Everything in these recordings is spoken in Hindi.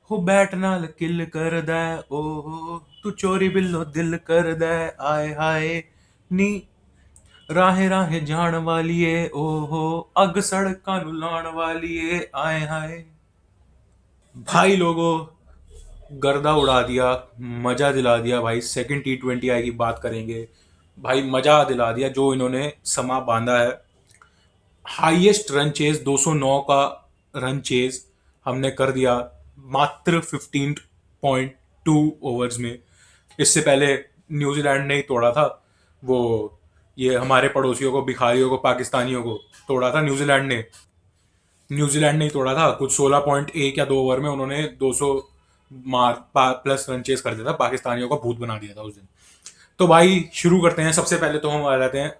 हो बैट नाल किल कर दै ओहो तू चोरी बिल्लो दिल कर दै आए हाय नी राहे राहे जान वालिए ओहो अग सड़कां नू लाण वालिए आए हाय भाई लोगों गर्दा उड़ा दिया, मजा दिला दिया भाई। सेकंड T20 की बात करेंगे भाई, मजा दिला दिया जो इन्होंने समा बांधा है। हाईएस्ट रन चेज 209 का रन चेज हमने कर दिया मात्र 15.2 ओवर्स में। इससे पहले न्यूजीलैंड ने ही तोड़ा था वो, ये हमारे पड़ोसियों को, भिखारियों को, पाकिस्तानियों को तोड़ा था न्यूजीलैंड ने ही तोड़ा था। कुछ 16.1 या 2 ओवर में उन्होंने 200 प्लस रन चेज कर दिया था, पाकिस्तानियों का भूत बना दिया था उस दिन। तो भाई शुरू करते हैं। सबसे पहले तो हम आ जाते हैं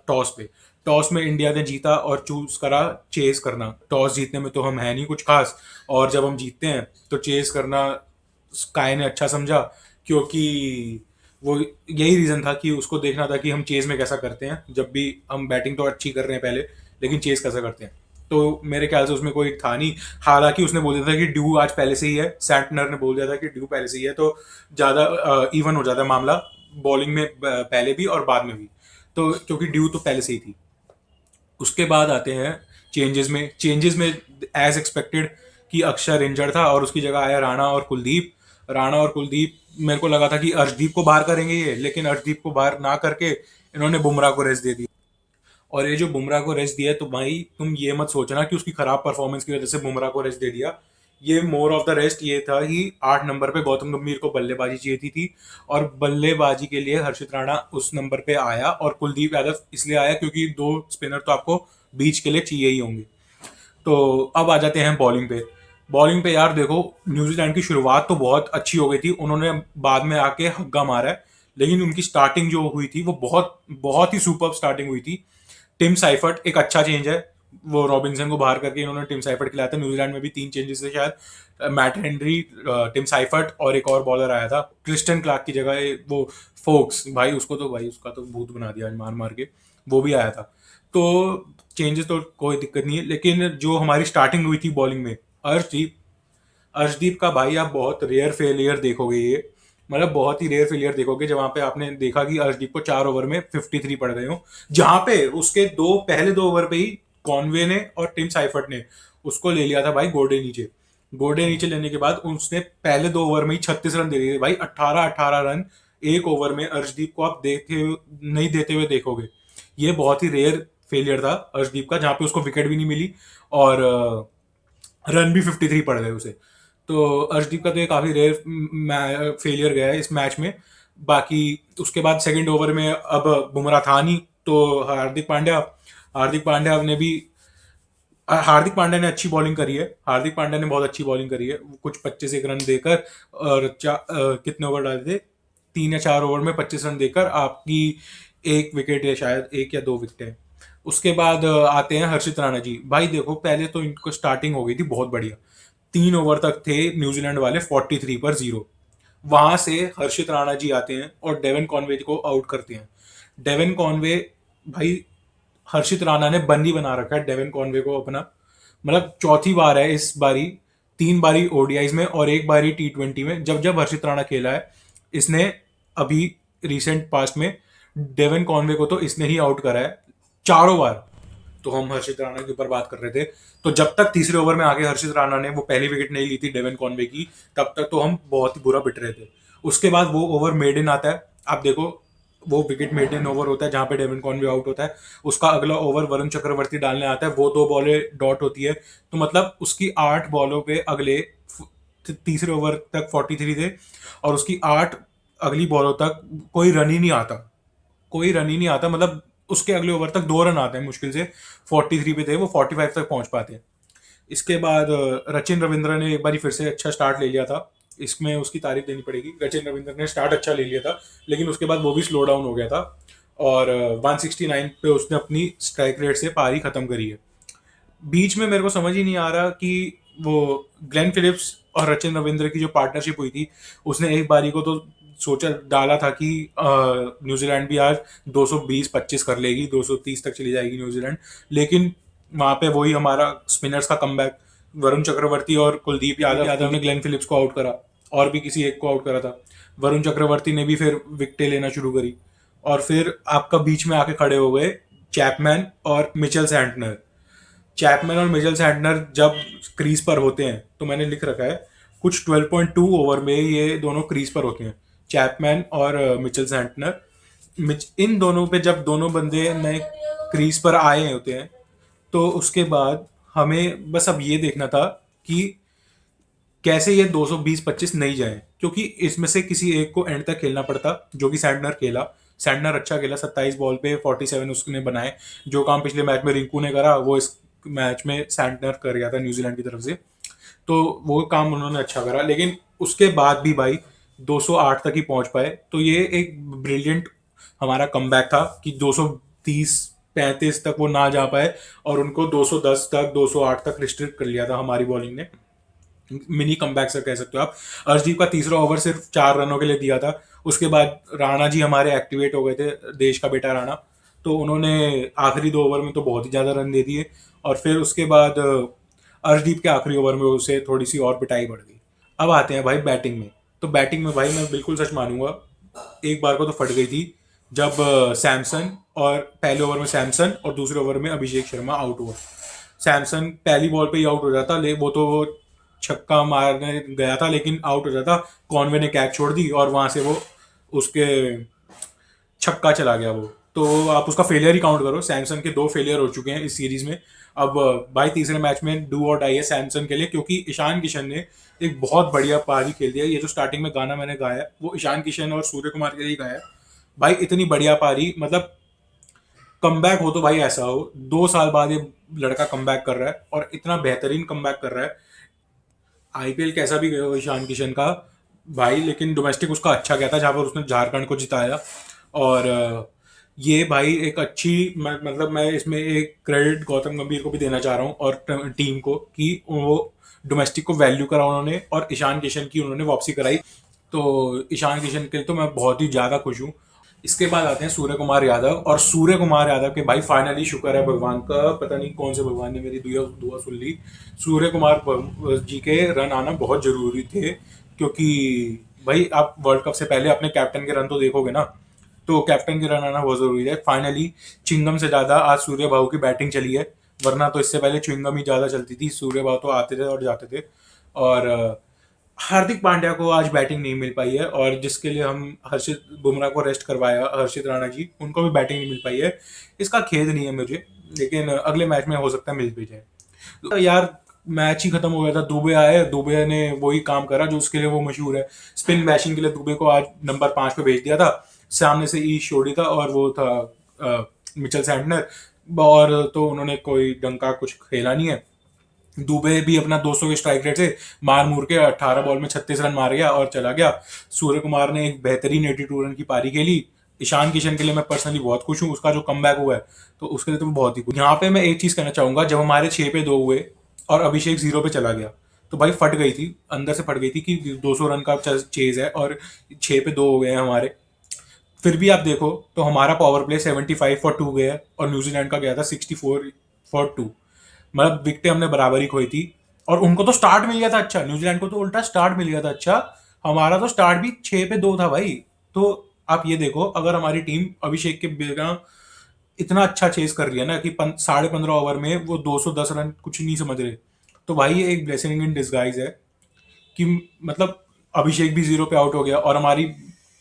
टॉस पे। टॉस में इंडिया ने जीता और चूज करा चेस करना। टॉस जीतने में तो हम है नहीं कुछ खास, और जब हम जीतते हैं तो चेस करना स्काई ने अच्छा समझा, क्योंकि वो यही रीजन था कि उसको देखना था कि हम चेस में कैसा करते हैं। जब भी हम बैटिंग तो अच्छी कर रहे हैं पहले, लेकिन चेस कैसा करते हैं, तो मेरे ख्याल से उसमें कोई था नहीं। हालांकि उसने बोल दिया था कि ड्यू आज पहले से ही है, सैंटनर ने बोल दिया था कि ड्यू पहले से ही है, तो ज्यादा इवन हो जाता है मामला बॉलिंग में, पहले भी और बाद में भी। तो क्योंकि ड्यू तो पहले से ही थी। उसके बाद आते हैं चेंजेस में एज एक्सपेक्टेड कि अक्षर इंजर्ड था और उसकी जगह आया राणा और कुलदीप। मेरे को लगा था कि अर्शदीप को बाहर करेंगे ये, लेकिन अर्शदीप को बाहर ना करके इन्होंने बुमराह को रेस्ट दे दी। और ये जो बुमराह को रेस्ट दिया है, तो भाई तुम ये मत सोचना कि उसकी खराब परफॉर्मेंस की वजह से बुमराह को रेस्ट दे दिया। ये मोर ऑफ द रेस्ट ये था कि 8 नंबर पे गौतम गंभीर को बल्लेबाजी चाहिए थी, और बल्लेबाजी के लिए हर्षित राणा उस नंबर पे आया, और कुलदीप यादव इसलिए आया क्योंकि दो स्पिनर तो आपको बीच के लिए चाहिए ही होंगे। तो अब आ जाते हैं बॉलिंग पे। बॉलिंग पे यार देखो, न्यूजीलैंड की शुरुआत तो बहुत अच्छी हो गई थी, उन्होंने बाद में आके हग्गा मारा है, लेकिन उनकी स्टार्टिंग जो हुई थी वो बहुत बहुत ही सुपर स्टार्टिंग हुई थी। टिम साइफर्ट एक अच्छा चेंज है, वो रॉबिन्सन को बाहर करके इन्होंने टिम साइफर्ट खिलाया था। न्यूजीलैंड में भी 3 चेंजेस थे शायद, मैट हेनरी, टिम साइफर्ट और एक और बॉलर आया था क्रिस्टन क्लार्क की जगह, वो फोक्स, भाई उसको तो भाई उसका तो भूत बना दिया मार मार के, वो भी आया था। तो चेंजेस तो कोई दिक्कत नहीं है, लेकिन जो हमारी स्टार्टिंग हुई थी बॉलिंग में, अर्शदीप अर्शदीप का भाई आप बहुत रेयर फेलियर देखोगे ये, मतलब बहुत ही रेयर फेलियर देखोगे जहां पे आपने देखा कि अर्शदीप को 4 ओवर में 53 पड़ गए हो, जहां पे उसके पहले 2 ओवर पे ही कॉनवे ने और टिम साइफर्ट ने उसको ले लिया था भाई गोडे नीचे लेने के बाद उसने पहले 2 ओवर में ही 36 रन दे दिए भाई। 18-18 रन एक ओवर में अर्शदीप को आप देखे नहीं देते हुए देखोगे। ये बहुत ही रेयर फेलियर था अर्शदीप का, जहां पे उसको विकेट भी नहीं मिली और रन भी 53 पड़ गए उसे। तो अर्शदीप का तो ये काफी रेयर फेलियर गया है इस मैच में। बाकी उसके बाद सेकंड ओवर में अब बुमराह था नहीं, तो हार्दिक पांड्या ने अच्छी बॉलिंग करी है। हार्दिक पांड्या ने बहुत अच्छी बॉलिंग करी है, कुछ 25 1 रन देकर, और कितने ओवर डाले थे, 3 या 4 ओवर में 25 रन देकर आपकी एक विकेट है, शायद एक या दो विकेट है। उसके बाद आते हैं हर्षित राणा जी। भाई देखो पहले तो इनको स्टार्टिंग हो गई थी बहुत बढ़िया, 3 ओवर तक थे न्यूजीलैंड वाले 43 पर 0। वहां से हर्षित राणा जी आते हैं और डेवन कॉनवे को आउट करते हैं। डेवन कॉनवे, भाई हर्षित राणा ने बंदी बना रखा है डेवन कॉनवे को अपना, मतलब चौथी बार है इस बारी, 3 बारी ओडीआईज में और 1 बारी T20 में जब जब हर्षित राणा खेला है इसने, अभी रिसेंट पास्ट में डेवन कॉनवे को तो इसने ही आउट करा है चारों बार। तो हम हर्षित राणा के ऊपर बात कर रहे थे, तो जब तक तीसरे ओवर में आके हर्षित राणा ने वो पहली विकेट नहीं ली थी डेवन कॉनवे की, तब तक तो हम बहुत ही बुरा पिट रहे थे। उसके बाद वो ओवर मेडन आता है, आप देखो वो विकेट मेडन ओवर होता है जहां पे डेवन कॉनवे आउट होता है। उसका अगला ओवर वरुण चक्रवर्ती डालने आता है, वो 2 बॉलें डॉट होती है, तो मतलब उसकी 8 बॉलों पे अगले तीसरे ओवर तक 43 थे, और उसकी 8 अगली बॉलों तक कोई रन ही नहीं आता, मतलब उसके अगले ओवर तक 2 रन आते हैं मुश्किल से। 43 पे थे वो, 45 तक पहुंच पाते हैं। इसके बाद रचिन रविंद्र ने एक बार फिर से अच्छा स्टार्ट ले लिया था, इसमें उसकी तारीफ देनी पड़ेगी। रचिन रविंद्र ने स्टार्ट अच्छा ले लिया था, लेकिन उसके बाद वो भी स्लो डाउन हो गया था, और 169 पे उसने अपनी स्ट्राइक रेट से पारी खत्म करी है। बीच में मेरे को समझ ही नहीं आ रहा कि वो ग्लेन फिलिप्स और रचिन रविंद्र की जो पार्टनरशिप हुई थी, उसने एक बारी को तो सोचा डाला था कि न्यूजीलैंड भी आज 220-25 कर लेगी, 230 तक चली जाएगी न्यूजीलैंड, लेकिन वहां पे वही हमारा स्पिनर्स का कमबैक, वरुण चक्रवर्ती और कुलदीप यादव ने ग्लेन फिलिप्स को आउट करा, और भी किसी एक को आउट करा था। वरुण चक्रवर्ती ने भी फिर विकेटें लेना शुरू करी, और फिर आपका बीच में आके खड़े हो गए चैपमैन और मिचेल सैंटनर। चैपमैन और मिचेल सैंटनर जब क्रीज पर होते हैं, तो मैंने लिख रखा है कुछ 12.2 ओवर में ये दोनों क्रीज पर होते हैं, चैपमैन और मिचेल सैंटनर। इन दोनों पे जब दोनों बंदे नए क्रीज पर आए होते हैं, तो उसके बाद हमें बस अब ये देखना था कि कैसे ये 220-25 नहीं जाए, क्योंकि इसमें से किसी एक को एंड तक खेलना पड़ता, जो कि सैंटनर खेला। सैंटनर अच्छा खेला, 27 बॉल पे 47 उसने बनाए। जो काम पिछले मैच में रिंकू ने करा, वो इस मैच में सैंटनर कर गया था न्यूजीलैंड की तरफ से, तो वो काम उन्होंने अच्छा करा। लेकिन उसके बाद भी भाई 208 तक ही पहुंच पाए, तो ये एक ब्रिलियंट हमारा कमबैक था कि 230-35 तक वो ना जा पाए, और उनको 210 तक 208 तक रिस्ट्रिक्ट कर लिया था हमारी बॉलिंग ने। मिनी कमबैक से कह सकते हो आप। अर्शदीप का तीसरा ओवर सिर्फ 4 रनों के लिए दिया था। उसके बाद राणा जी हमारे एक्टिवेट हो गए थे, देश का बेटा राणा, तो उन्होंने आखिरी 2 ओवर में तो बहुत ही ज़्यादा रन दे दिए, और फिर उसके बाद अर्शदीप के आखिरी ओवर में उसे थोड़ी सी और पिटाई बढ़ गई। अब आते हैं भाई बैटिंग में। तो बैटिंग में भाई मैं बिल्कुल सच मानूंगा, एक बार को तो फट गई थी जब सैमसन, और पहले ओवर में सैमसन और दूसरे ओवर में अभिषेक शर्मा आउट हुआ। सैमसन पहली बॉल पे ही आउट हो जाता, वो तो छक्का मारने गया था लेकिन आउट हो जाता। कॉनवे ने कैच छोड़ दी और वहां से वो उसके छक्का चला गया वो, तो आप उसका फेलियर ही काउंट करो। सैमसन के 2 फेलियर हो चुके हैं इस सीरीज में। अब भाई तीसरे मैच में डू और डाई है सैमसन के लिए, क्योंकि ईशान किशन ने एक बहुत बढ़िया पारी खेल दिया। ये जो स्टार्टिंग में गाना मैंने गाया है, वो ईशान किशन और सूर्य कुमार के लिए गाया है। भाई इतनी बढ़िया पारी, मतलब कमबैक हो तो भाई ऐसा हो। 2 साल बाद ये लड़का कमबैक कर रहा है, और इतना बेहतरीन कमबैक कर रहा है। आईपीएल कैसा भी गया हो ईशान किशन का भाई, लेकिन डोमेस्टिक उसका अच्छा गया था, जहां पर उसने झारखंड को जिताया। और ये भाई एक अच्छी, मतलब मैं इसमें एक क्रेडिट गौतम गंभीर को भी देना चाह रहा हूँ और टीम को, कि वो डोमेस्टिक को वैल्यू करा उन्होंने, और ईशान किशन की उन्होंने वापसी कराई। तो ईशान किशन के लिए तो मैं बहुत ही ज़्यादा खुश हूँ। इसके बाद आते हैं सूर्य कुमार यादव। और सूर्य कुमार यादव के भाई फाइनली शुक्र है भगवान का, पता नहीं कौन से भगवान ने मेरी दुआ दुआ सुन ली। सूर्य कुमार जी के रन आना बहुत जरूरी थे, क्योंकि भाई आप वर्ल्ड कप से पहले अपने कैप्टन के रन तो देखोगे ना, तो कैप्टन के रन आना बहुत जरूरी है। फाइनली चिंगम से ज्यादा आज सूर्य बाबू की बैटिंग चली है, वरना तो इससे पहले चिंगम ही ज्यादा चलती थी, सूर्य बाबू तो आते थे और जाते थे। और हार्दिक पांड्या को आज बैटिंग नहीं मिल पाई है, और जिसके लिए हम हर्षित बुमराह को रेस्ट करवाया, हर्षित राणा जी, उनको भी बैटिंग नहीं मिल पाई है। इसका खेद नहीं है मुझे, लेकिन अगले मैच में हो सकता है मिल भी जाए। तो यार मैच ही खत्म हो गया था, दुबे आए, दुबे ने वही काम करा जो उसके लिए वो मशहूर है। स्पिन बैशिंग के लिए दुबे को आज नंबर 5 पे भेज दिया था। सामने से ई शोडी था और वो था मिचेल सैंटनर, और तो उन्होंने कोई डंका कुछ खेला नहीं है। दुबे भी अपना 200 के स्ट्राइक रेट से मार मूर के 18 बॉल में 36 रन मार गया और चला गया। सूर्य कुमार ने एक बेहतरीन 82 रन की पारी खेली। ईशान किशन के लिए मैं पर्सनली बहुत खुश हूँ, उसका जो कमबैक हुआ है तो उसके लिए तो बहुत ही खुश। यहाँ पे मैं एक चीज कहना चाहूंगा, जब हमारे 6 पे 2 हुए और अभिषेक 0 पे चला गया, तो भाई फट गई थी, अंदर से फट गई थी कि 200 रन का चेज है और 6 पे 2 हो गए हैं हमारे। फिर भी आप देखो तो हमारा पावर प्ले 75 फॉर 2 गया है, और न्यूजीलैंड का गया था 64 फॉर 2। मतलब विकेटें हमने बराबरी खोई थी, और उनको तो स्टार्ट मिल गया था अच्छा, न्यूजीलैंड को तो उल्टा स्टार्ट मिल गया था अच्छा। हमारा तो स्टार्ट भी 6 पे 2 था भाई। तो आप ये देखो, अगर हमारी टीम अभिषेक के बिना इतना अच्छा चेस कर रही है ना कि 15.5 ओवर में वो 210 रन कुछ नहीं समझ रहे, तो भाई ये एक ब्लेसिंग इन डिस्गाइज है कि मतलब अभिषेक भी 0 पे आउट हो गया, और हमारी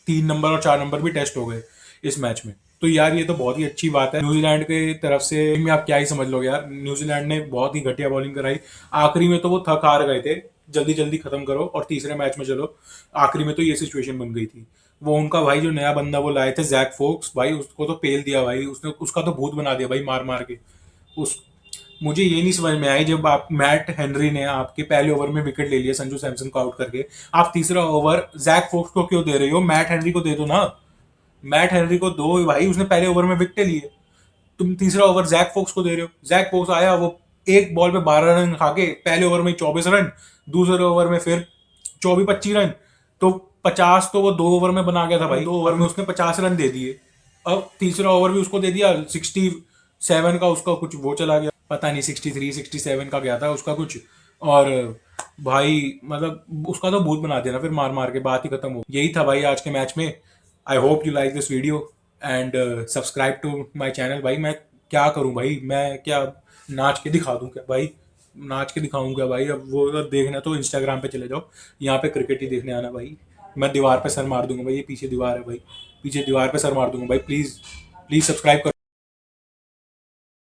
3 नंबर और 4 नंबर भी टेस्ट हो गए इस मैच में। तो यार ये तो बहुत ही अच्छी बात है न्यूजीलैंड की तरफ से। में आप क्या ही समझ लोगे यार, न्यूजीलैंड ने बहुत ही घटिया बॉलिंग कराई। आखिरी में तो वो थक हार गए थे, जल्दी जल्दी खत्म करो और तीसरे मैच में चलो। आखिरी में तो ये सिचुएशन बन गई थी। वो उनका भाई जो नया बंदा वो लाए थे जैक फोक्स, भाई उसको तो पेल दिया भाई, उसने उसका तो भूत बना दिया भाई मार मार के उस। मुझे ये नहीं समझ में आई, जब आप मैट हेनरी ने आपके पहले ओवर में विकेट ले लिया संजू सैमसन को आउट करके, आप तीसरा ओवर जैक फोक्स को क्यों दे रहे हो? मैट हेनरी को दे दो ना, मैट हेनरी को दो भाई, उसने पहले ओवर में विकेट लिए। तुम तीसरा ओवर जैक फोक्स को दे रहे हो। जैक फोक्स आया, वो एक बॉल पे 12 रन खा के पहले ओवर में 24 रन, दूसरे ओवर में फिर 24-25 रन, तो 50 तो वो 2 ओवर में बना गया था भाई। 2 ओवर में उसने 50 रन दे दिए। अब तीसरा ओवर भी उसको दे दिया, 67 का उसका कुछ वो चला गया, पता नहीं 63-67 का गया था उसका कुछ। और भाई मतलब उसका तो भूत बना दिया ना, फिर मार मार के बात ही खत्म हो। यही था भाई आज के मैच में। I hope you like this video and subscribe to my channel. भाई मैं क्या करूं भाई, मैं क्या नाच के दिखा दूं क्या भाई, नाच के दिखाऊं क्या भाई? अब वो अगर देखना तो इंस्टाग्राम पे चले जाओ, यहाँ पे क्रिकेट ही देखने आना भाई। मैं दीवार पे सर मार दूंगा भाई, ये पीछे दीवार है भाई, पीछे दीवार पे सर मार दूंगा भाई। प्लीज प्लीज सब्सक्राइब कर।